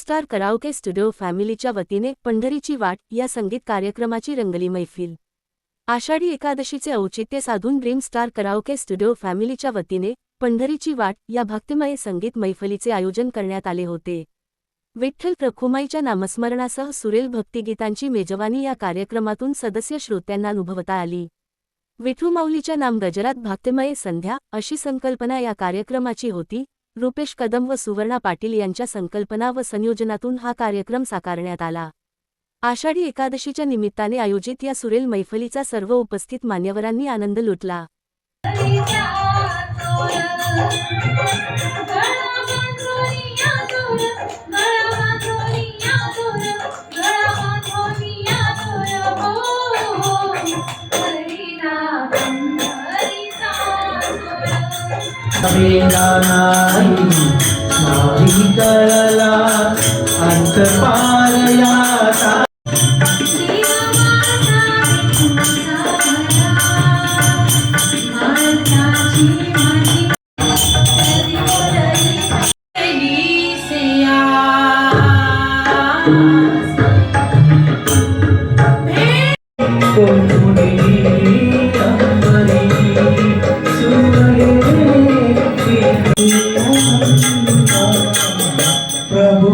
Star karaoke studio फॅमिलीच्या वतीने पंढरीची वाट या संगीत कार्यक्रमाची रंगली मैफिल। आषाढी एकादशीचे औचित्य साधून ड्रीम स्टार कराओके स्टुडिओ फॅमिलीच्या वतीने पंढरीची वाट या भक्तिमय संगीत मैफलीचे आयोजन करण्यात आले होते। विठ्ठल रखुमाईच्या नामस्मरणासह सुरेल भक्तिगीतांची मेजवानी या कार्यक्रमातून सदस्य श्रोत्यांना अनुभवता आली। विठुमाऊलीच्या नाम गजरात भक्तिमय संध्या अशी संकल्पना या कार्यक्रमाची होती। रुपेश कदम व सुवर्णा पाटील यांच्या संकल्पना व संयोजनातून हा कार्यक्रम साकारण्यात आला। आषाढी एकादशीच्या निमित्ताने आयोजित या सुरेल मैफलीचा सर्व उपस्थित मान्यवरांनी आनंद लुटला। वेदा नाही कळला अंतपार याचा प्रभु